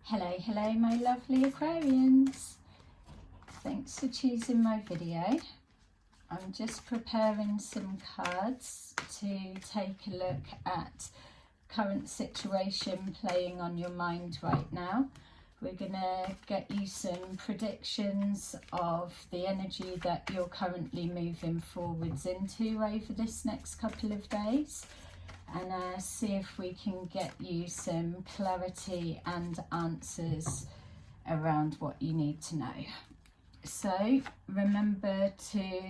Hello my lovely Aquarians. Thanks for choosing my video. I'm just preparing some cards to take a look at current situation playing on your mind right now. We're going to get you some predictions of the energy that you're currently moving forwards into over this next couple of days, and see if we can get you some clarity and answers around what you need to know. So remember to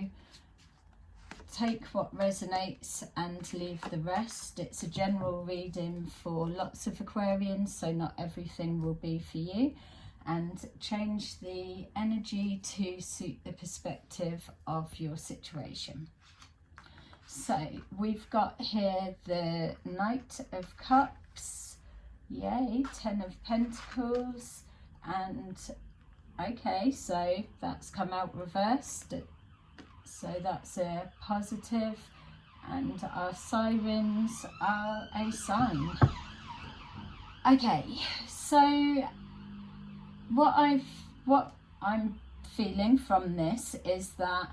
take what resonates and leave the rest. It's a general reading for lots of Aquarians, so not everything will be for you, and change the energy to suit the perspective of your situation. So we've got here the Knight of Cups, yay, 10 of Pentacles, and okay, so that's come out reversed, so that's a positive, and our sirens are a sign. Okay, so what I'm feeling from this is that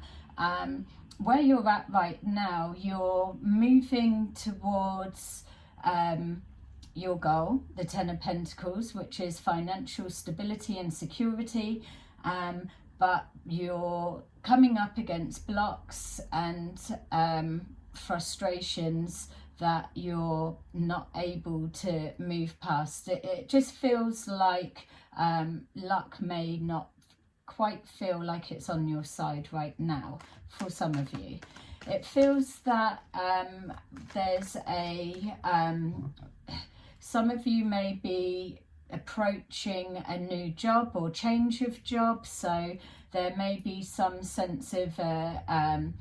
where you're at right now, you're moving towards your goal, the 10 of Pentacles, which is financial stability and security, but you're coming up against blocks and frustrations that you're not able to move past. It just feels like luck may not quite feel like it's on your side right now for some of you. It feels that there's a some of you may be approaching a new job or change of job, so there may be some sense of a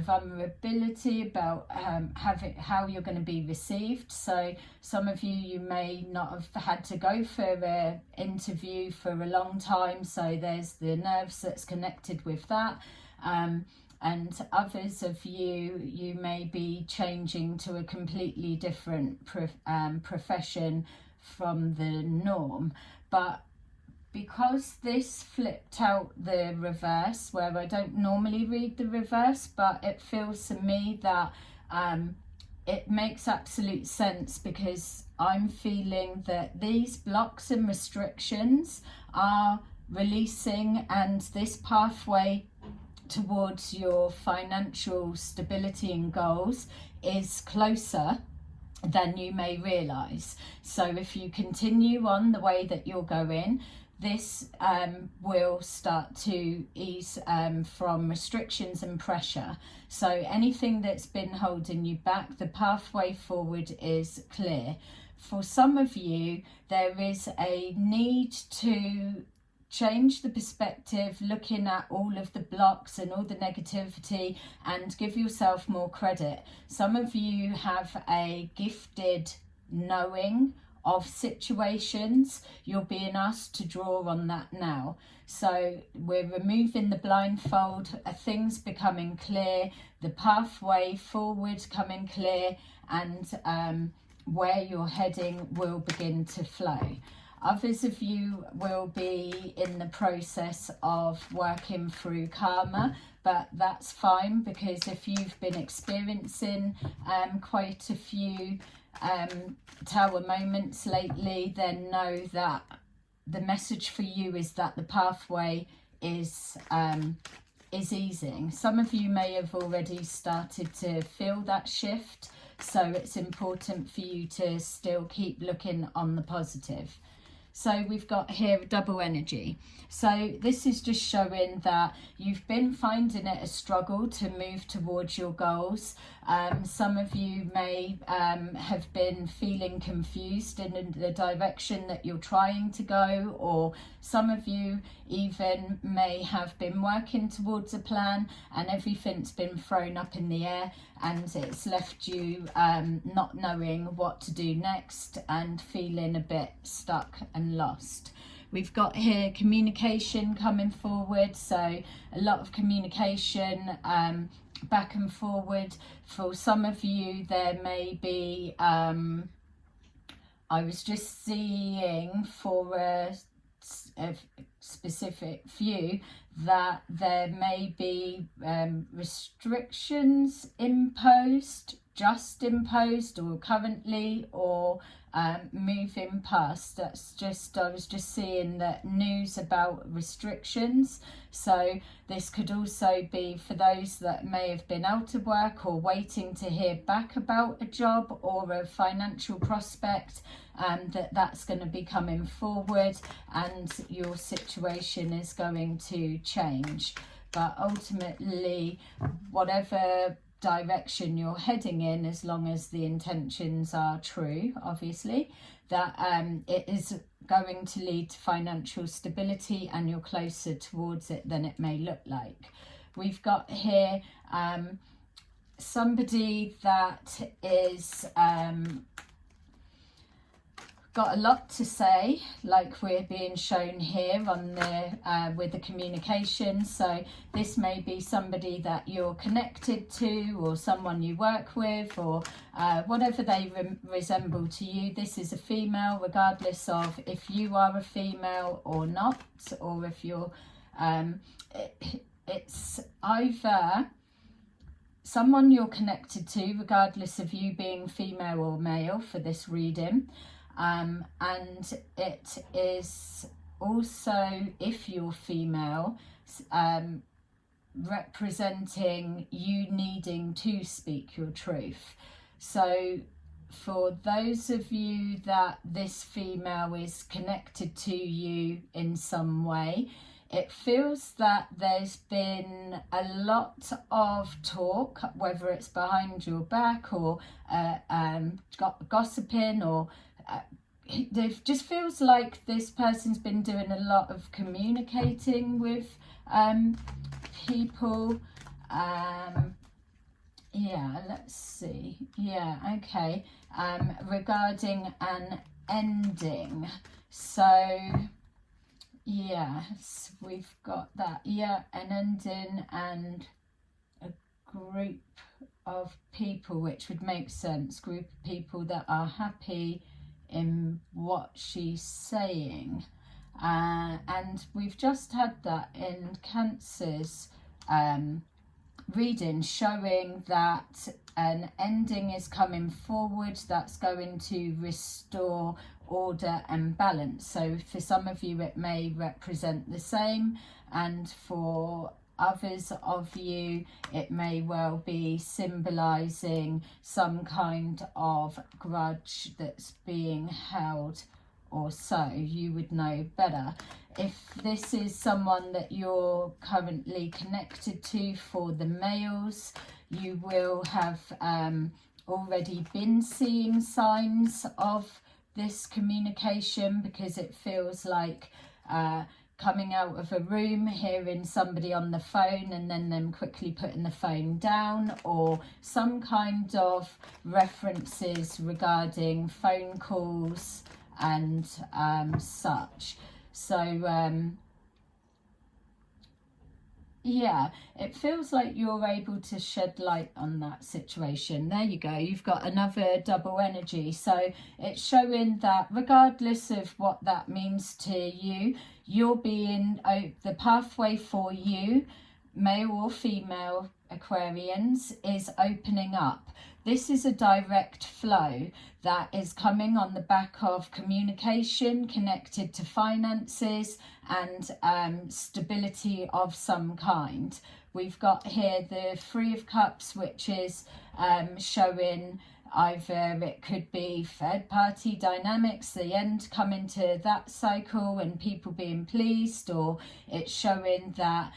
vulnerability about how you're going to be received. So some of you may not have had to go for an interview for a long time, so there's the nerves that's connected with that. And others of you may be changing to a completely different profession from the norm. But because this flipped out the reverse, where I don't normally read the reverse, but it feels to me that it makes absolute sense, because I'm feeling that these blocks and restrictions are releasing, and this pathway towards your financial stability and goals is closer than you may realize. So if you continue on the way that you're going, this will start to ease from restrictions and pressure. So anything that's been holding you back, the pathway forward is clear. For some of you, there is a need to change the perspective, looking at all of the blocks and all the negativity, and give yourself more credit. Some of you have a gifted knowing of situations. You're being asked to draw on that now. So we're removing the blindfold, things becoming clear, the pathway forward coming clear, and where you're heading will begin to flow. Others of you will be in the process of working through karma, but that's fine, because if you've been experiencing quite a few tower moments lately, then know that the message for you is that the pathway is easing. Some of you may have already started to feel that shift, so it's important for you to still keep looking on the positive. So we've got here double energy. So this is just showing that you've been finding it a struggle to move towards your goals. Some of you may have been feeling confused in the direction that you're trying to go, or some of you even may have been working towards a plan and everything's been thrown up in the air, and it's left you not knowing what to do next and feeling a bit stuck and lost. We've got here communication coming forward, so a lot of communication back and forward. For some of you, there may be I was just seeing for a specific view that there may be restrictions imposed, just imposed, or currently, or moving past. That's just, I was just seeing that news about restrictions. So this could also be for those that may have been out of work or waiting to hear back about a job or a financial prospect, that's going to be coming forward and your situation is going to change. But ultimately, whatever direction you're heading in, as long as the intentions are true, obviously, that it is going to lead to financial stability and you're closer towards it than it may look like. We've got here somebody that is got a lot to say, like we're being shown here on the with the communication. So this may be somebody that you're connected to, or someone you work with, or whatever they resemble to you. This is a female, regardless of if you are a female or not, or if you're it's either someone you're connected to, regardless of you being female or male for this reading. And it is also, if you're female, representing you needing to speak your truth. So for those of you that this female is connected to you in some way, it feels that there's been a lot of talk, whether it's behind your back or gossiping, or it just feels like this person's been doing a lot of communicating with people. Yeah, let's see. Yeah, okay. Regarding an ending. So yes, we've got that. Yeah, an ending and a group of people, which would make sense. Group of people that are happy in what she's saying. And we've just had that in Cancer's reading, showing that an ending is coming forward that's going to restore order and balance. So for some of you it may represent the same, and for others of you it may well be symbolizing some kind of grudge that's being held, or so. You would know better. If this is someone that you're currently connected to, for the males, you will have already been seeing signs of this communication, because it feels like coming out of a room, hearing somebody on the phone and then them quickly putting the phone down, or some kind of references regarding phone calls and such. So yeah, it feels like you're able to shed light on that situation. There you go, you've got another double energy. So it's showing that regardless of what that means to you, you're being the pathway for you, male or female Aquarians, is opening up. This is a direct flow that is coming on the back of communication connected to finances and stability of some kind. We've got here the Three of Cups, which is showing either it could be third party dynamics, the end coming to that cycle and people being pleased, or it's showing that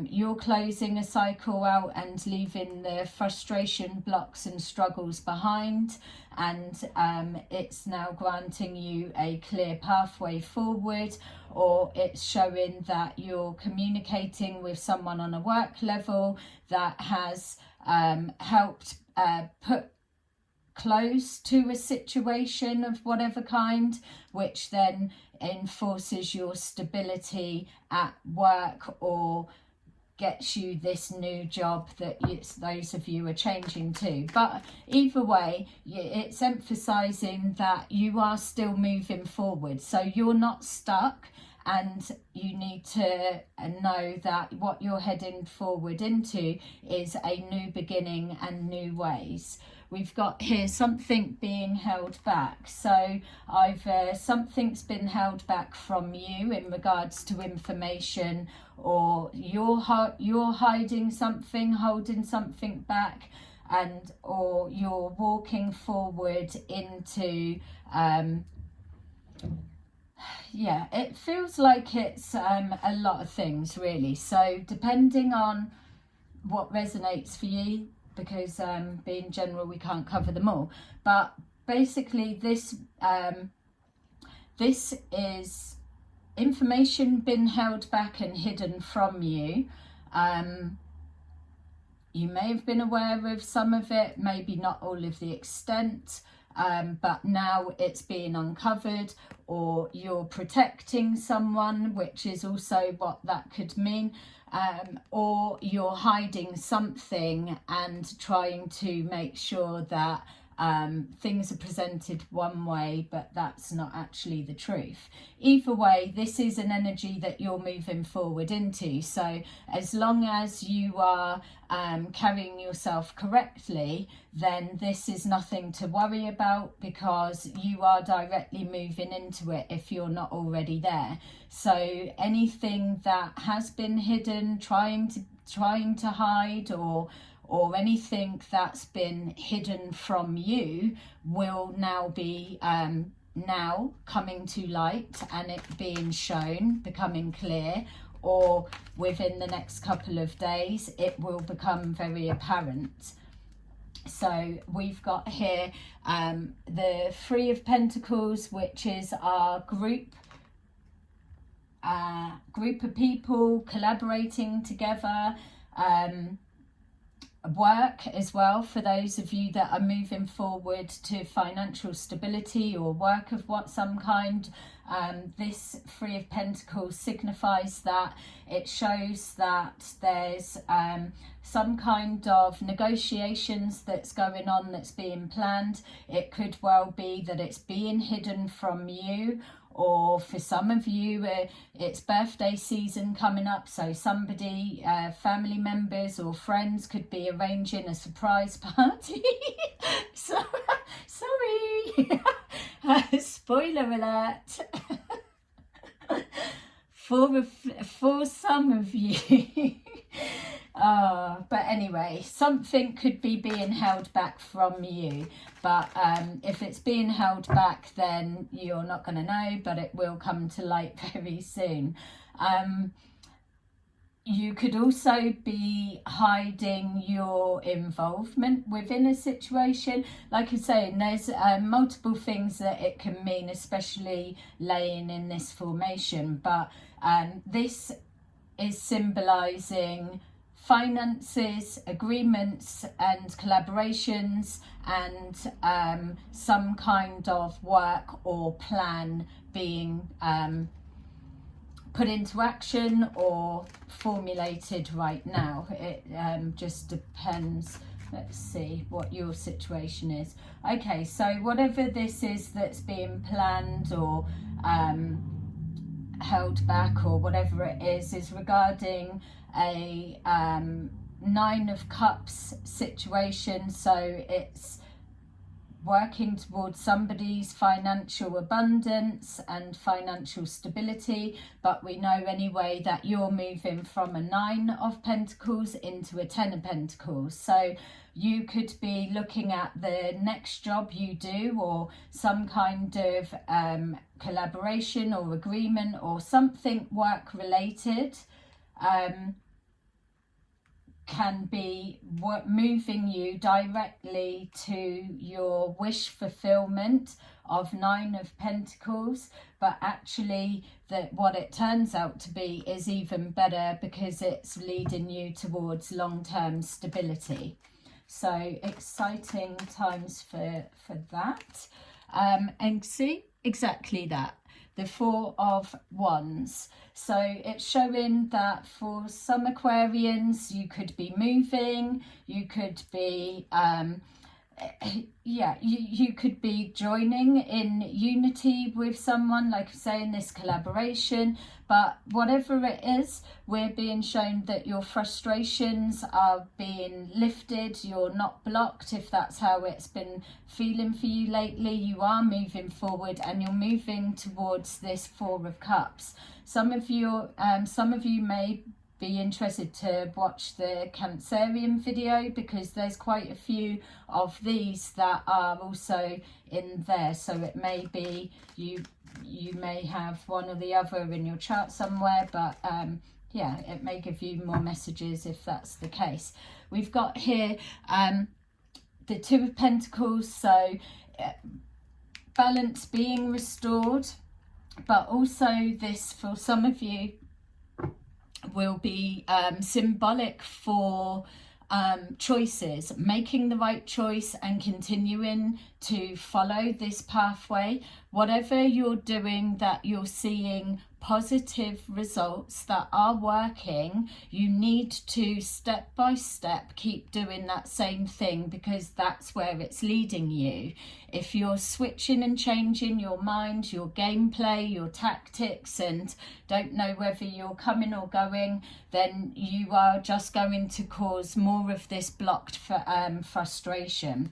you're closing a cycle out and leaving the frustration, blocks and struggles behind, and it's now granting you a clear pathway forward. Or it's showing that you're communicating with someone on a work level that has helped put close to a situation of whatever kind, which then enforces your stability at work, or gets you this new job that those of you are changing to. But either way, it's emphasizing that you are still moving forward, so you're not stuck, and you need to know that what you're heading forward into is a new beginning and new ways. We've got here something being held back. So either something's been held back from you in regards to information, or you're hiding something, holding something back, and or you're walking forward into yeah, it feels like it's a lot of things really. So depending on what resonates for you, because being general we can't cover them all, but basically this this is information been held back and hidden from you. You may have been aware of some of it, maybe not all of the extent, but now it's being uncovered, or you're protecting someone, which is also what that could mean, or you're hiding something and trying to make sure that things are presented one way, but that's not actually the truth. Either way, this is an energy that you're moving forward into. So as long as you are carrying yourself correctly, then this is nothing to worry about, because you are directly moving into it if you're not already there. So anything that has been hidden, trying to hide, or anything that's been hidden from you will now be now coming to light, and it being shown, becoming clear, or within the next couple of days it will become very apparent. So we've got here the Three of Pentacles, which is our group of people collaborating together, work as well, for those of you that are moving forward to financial stability or work of some kind. This Three of Pentacles signifies that it shows that there's some kind of negotiations that's going on, that's being planned. It could well be that it's being hidden from you, or for some of you it's birthday season coming up, so somebody, family members or friends, could be arranging a surprise party. So sorry. Spoiler alert. For some of you. But anyway, something could be being held back from you, but if it's being held back, then you're not going to know, but it will come to light very soon. You could also be hiding your involvement within a situation. Like I say, there's multiple things that it can mean, especially laying in this formation, but this is symbolizing finances, agreements and collaborations, and some kind of work or plan being put into action or formulated right now. It just depends. Let's see what your situation is. Okay, so whatever this is that's being planned or held back, or whatever it is regarding a Nine of Cups situation. So it's working towards somebody's financial abundance and financial stability, but we know anyway that you're moving from a Nine of Pentacles into a Ten of Pentacles. So you could be looking at the next job you do, or some kind of collaboration or agreement or something work related, can be moving you directly to your wish fulfillment of Nine of Pentacles. But actually what it turns out to be is even better, because it's leading you towards long-term stability. So exciting times for that. And see, exactly that. the Four of Wands. So it's showing that for some Aquarians, you could be moving, you could be you could be joining in unity with someone, like I say, in this collaboration. But whatever it is, we're being shown that your frustrations are being lifted. You're not blocked. If that's how it's been feeling for you lately, you are moving forward and you're moving towards this Four of Cups. Some of you may be interested to watch the Cancerian video, because there's quite a few of these that are also in there. So it may be you may have one or the other in your chart somewhere, but yeah, it may give you more messages if that's the case. We've got here the Two of Pentacles, so balance being restored, but also this, for some of you, will be symbolic for choices, making the right choice and continuing to follow this pathway. Whatever you're doing that you're seeing positive results that are working, you need to step by step keep doing that same thing, because that's where it's leading you. If you're switching and changing your mind, your gameplay, your tactics, and don't know whether you're coming or going, then you are just going to cause more of this blocked frustration.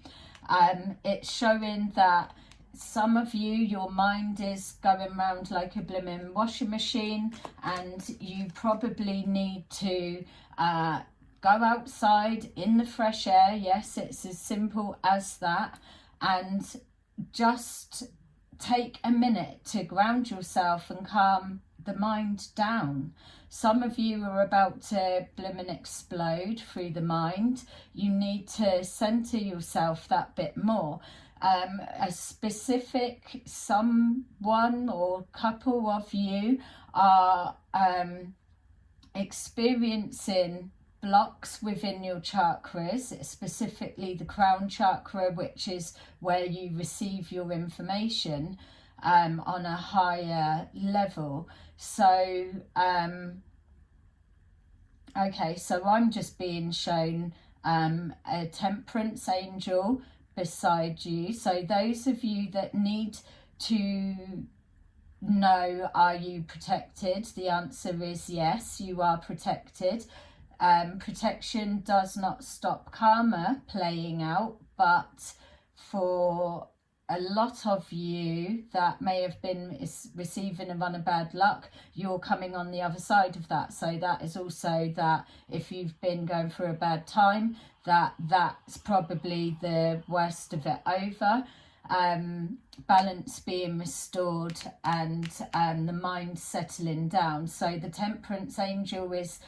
It's showing that some of you, your mind is going around like a blooming washing machine, and you probably need to go outside in the fresh air. Yes, it's as simple as that. And just take a minute to ground yourself and calm the mind down. Some of you are about to blooming explode through the mind. You need to center yourself that bit more. A specific someone or couple of you are experiencing blocks within your chakras, specifically the crown chakra, which is where you receive your information on a higher level. So okay, so I'm just being shown a temperance angel beside you. So those of you that need to know, are you protected? The answer is yes, you are protected. Protection does not stop karma playing out, but for a lot of you that may have been receiving a run of bad luck, you're coming on the other side of that. So that is also that if you've been going through a bad time, that's probably the worst of it over. Balance being restored and the mind settling down. So the temperance angel is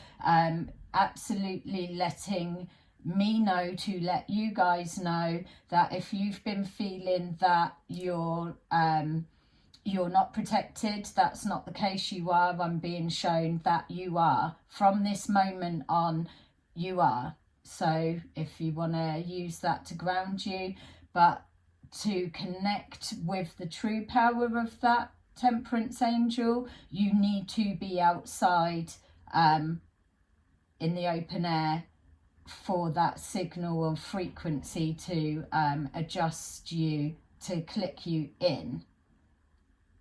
absolutely letting me know to let you guys know that if you've been feeling that you're not protected, that's not the case. You are. I'm being shown that you are. From this moment on, you are. So if you want to use that to ground you, but to connect with the true power of that temperance angel, you need to be outside in the open air for that signal of frequency to adjust you, to click you in.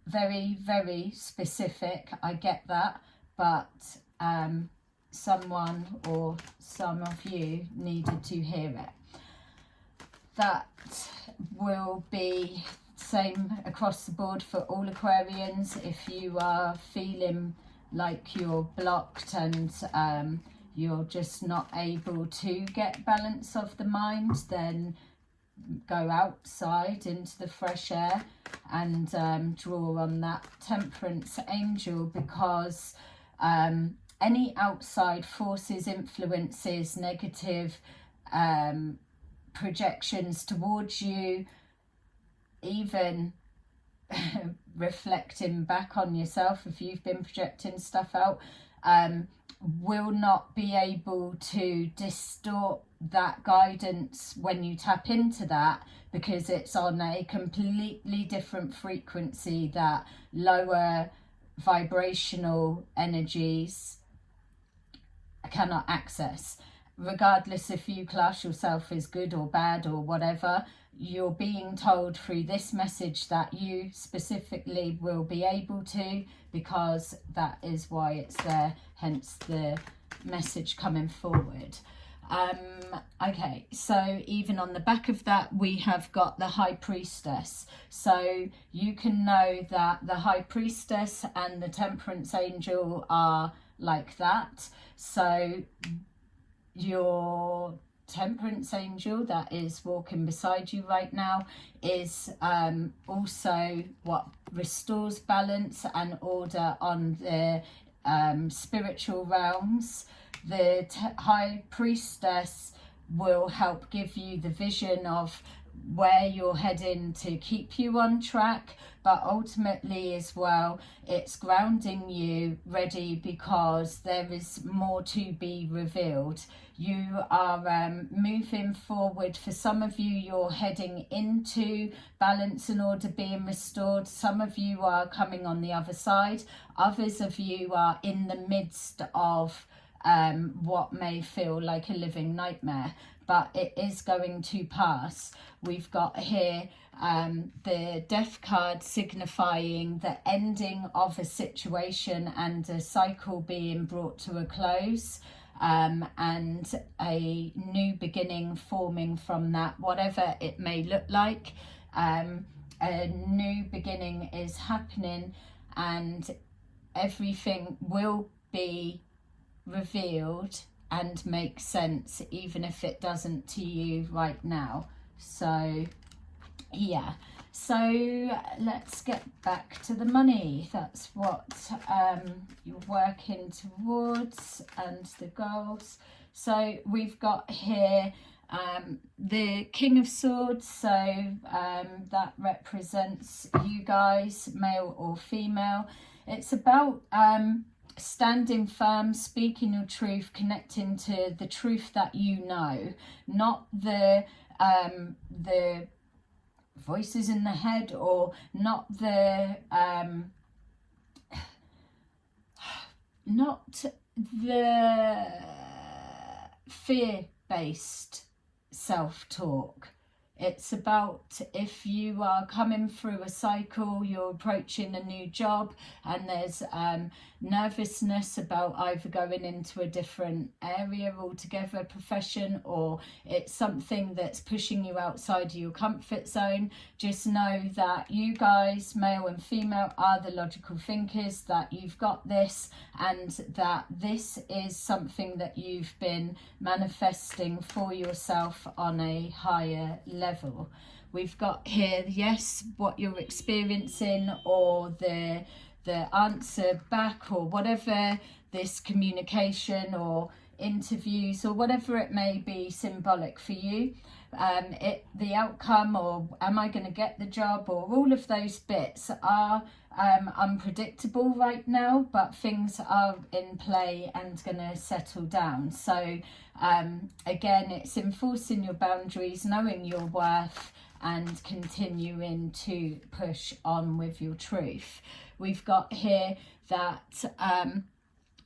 Very, very specific, I get that, but someone or some of you needed to hear it. That will be same across the board for all Aquarians. If you are feeling like you're blocked and you're just not able to get balance of the mind, then go outside into the fresh air and draw on that temperance angel, because any outside forces, influences, negative projections towards you, even reflecting back on yourself if you've been projecting stuff out, will not be able to distort that guidance when you tap into that, because it's on a completely different frequency that lower vibrational energies cannot access. Regardless if you class yourself as good or bad or whatever, you're being told through this message that you specifically will be able to, because that is why it's there, hence the message coming forward. Okay, so even on the back of that we have got the High Priestess. So you can know that the High Priestess and the Temperance Angel are like that. So your Temperance Angel that is walking beside you right now is also what restores balance and order on the spiritual realms. The High Priestess will help give you the vision of where you're heading to keep you on track, but ultimately as well it's grounding you ready, because there is more to be revealed. You are moving forward. For some of you, you're heading into balance and order being restored. Some of you are coming on the other side. Others of you are in the midst of what may feel like a living nightmare, but it is going to pass. We've got here the Death card signifying the ending of a situation and a cycle being brought to a close, and a new beginning forming from that, whatever it may look like. A new beginning is happening and everything will be revealed and make sense, even if it doesn't to you right now. So yeah, so let's get back to the money. That's what you're working towards, and the goals. So we've got here the King of Swords, so that represents you guys, male or female. It's about standing firm, speaking your truth, connecting to the truth that you know, not the voices in the head, or not the fear-based self-talk. It's about if you are coming through a cycle, you're approaching a new job, and there's nervousness about either going into a different area altogether, profession, or it's something that's pushing you outside of your comfort zone. Just know that you guys, male and female, are the logical thinkers, that you've got this, and that this is something that you've been manifesting for yourself on a higher level. We've got here, yes, what you're experiencing, or the answer back, or whatever this communication or interviews or whatever it may be symbolic for you. The outcome, or am I going to get the job, or all of those bits are unpredictable right now, but things are in play and going to settle down. So again, it's enforcing your boundaries, knowing your worth, and continuing to push on with your truth. We've got here that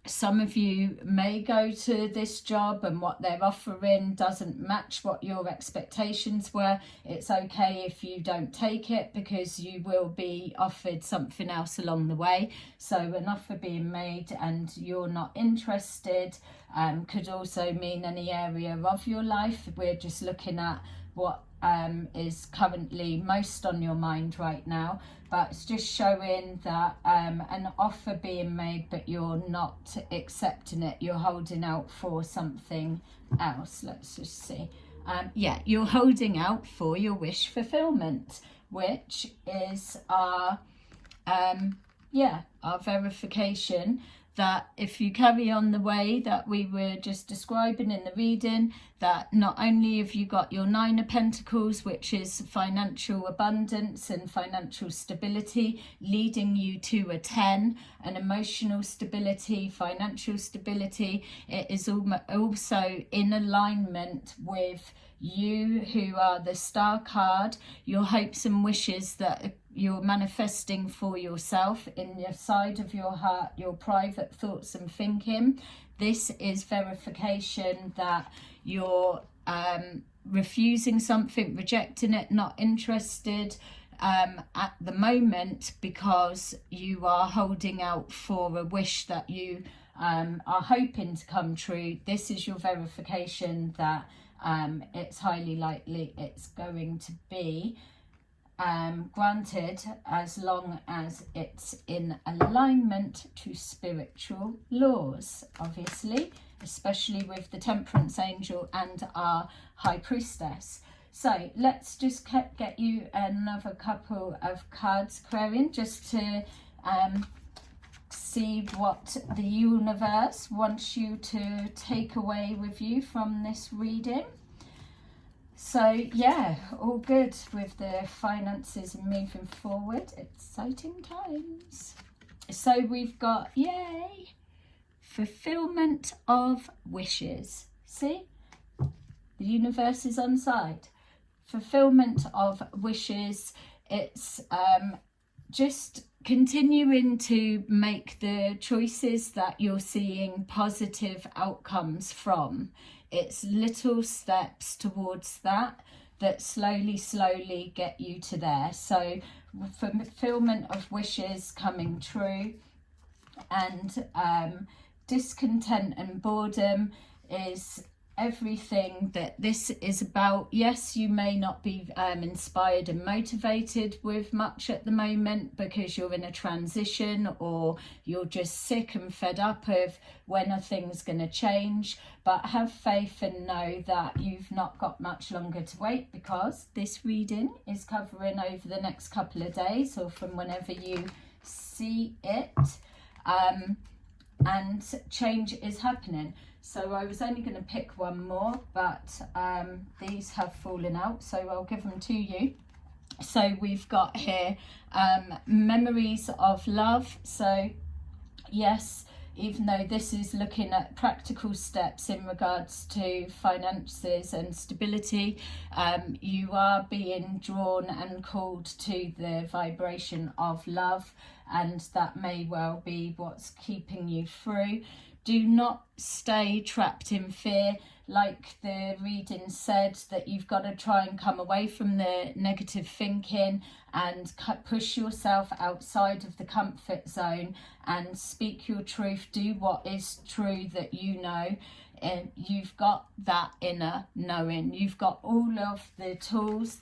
some of you may go to this job and what they're offering doesn't match what your expectations were. It's okay if you don't take it, because you will be offered something else along the way. So an offer being made and you're not interested could also mean any area of your life. We're just looking at what is currently most on your mind right now, but it's just showing that an offer being made, but you're not accepting it, you're holding out for something else. Let's just see. Yeah, you're holding out for your wish fulfillment, which is our verification that if you carry on the way that we were just describing in the reading, that not only have you got your 9 of Pentacles, which is financial abundance and financial stability, leading you to a 10, an emotional stability, financial stability. It is also in alignment with you, who are the Star card, your hopes and wishes that you're manifesting for yourself in your side of your heart, your private thoughts and thinking. This is verification that you're refusing something, rejecting it, not interested at the moment, because you are holding out for a wish that you are hoping to come true. This is your verification that it's highly likely it's going to be granted, as long as it's in alignment to spiritual laws, obviously, especially with the Temperance Angel and our High Priestess. So let's just get you another couple of cards, Aquarian, just to see what the universe wants you to take away with you from this reading. So yeah, all good with the finances and moving forward. Exciting times. So we've got, yay, fulfillment of wishes. See, the universe is on side. Fulfillment of wishes. It's just continuing to make the choices that you're seeing positive outcomes from. It's little steps towards that slowly get you to there. So fulfillment of wishes coming true, and discontent and boredom is everything that this is about. Yes, you may not be inspired and motivated with much at the moment because you're in a transition, or you're just sick and fed up of when are things going to change, but have faith and know that you've not got much longer to wait, because this reading is covering over the next couple of days, or from whenever you see it, and change is happening. So I was only going to pick one more, but these have fallen out, so I'll give them to you. So we've got here memories of love. So yes, even though this is looking at practical steps in regards to finances and stability, you are being drawn and called to the vibration of love, and that may well be what's keeping you through. Do not stay trapped in fear. Like the reading said, that you've got to try and come away from the negative thinking and push yourself outside of the comfort zone and speak your truth. Do what is true that you know. And you've got that inner knowing. You've got all of the tools,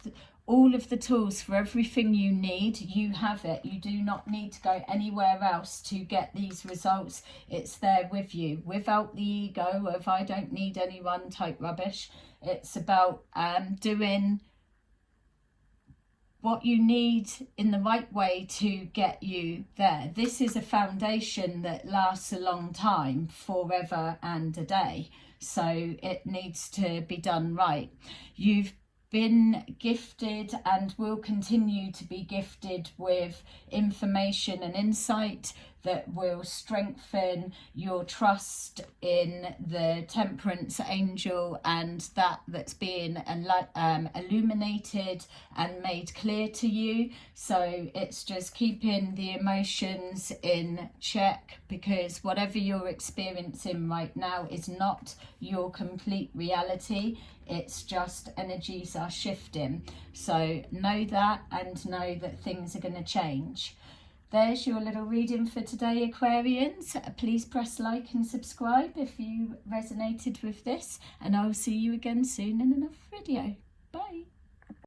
for everything you need. You have it. You do not need to go anywhere else to get these results. It's there with you, without the ego of I don't need anyone type rubbish. It's about doing what you need in the right way to get you there. This is a foundation that lasts a long time, forever and a day. So it needs to be done right. You've been gifted and will continue to be gifted with information and insight that will strengthen your trust in the Temperance Angel, and that's being illuminated and made clear to you. So it's just keeping the emotions in check, because whatever you're experiencing right now is not your complete reality. It's just energies are shifting. So know that, and know that things are going to change. There's your little reading for today, Aquarians. Please press like and subscribe if you resonated with this, and I'll see you again soon in another video. Bye.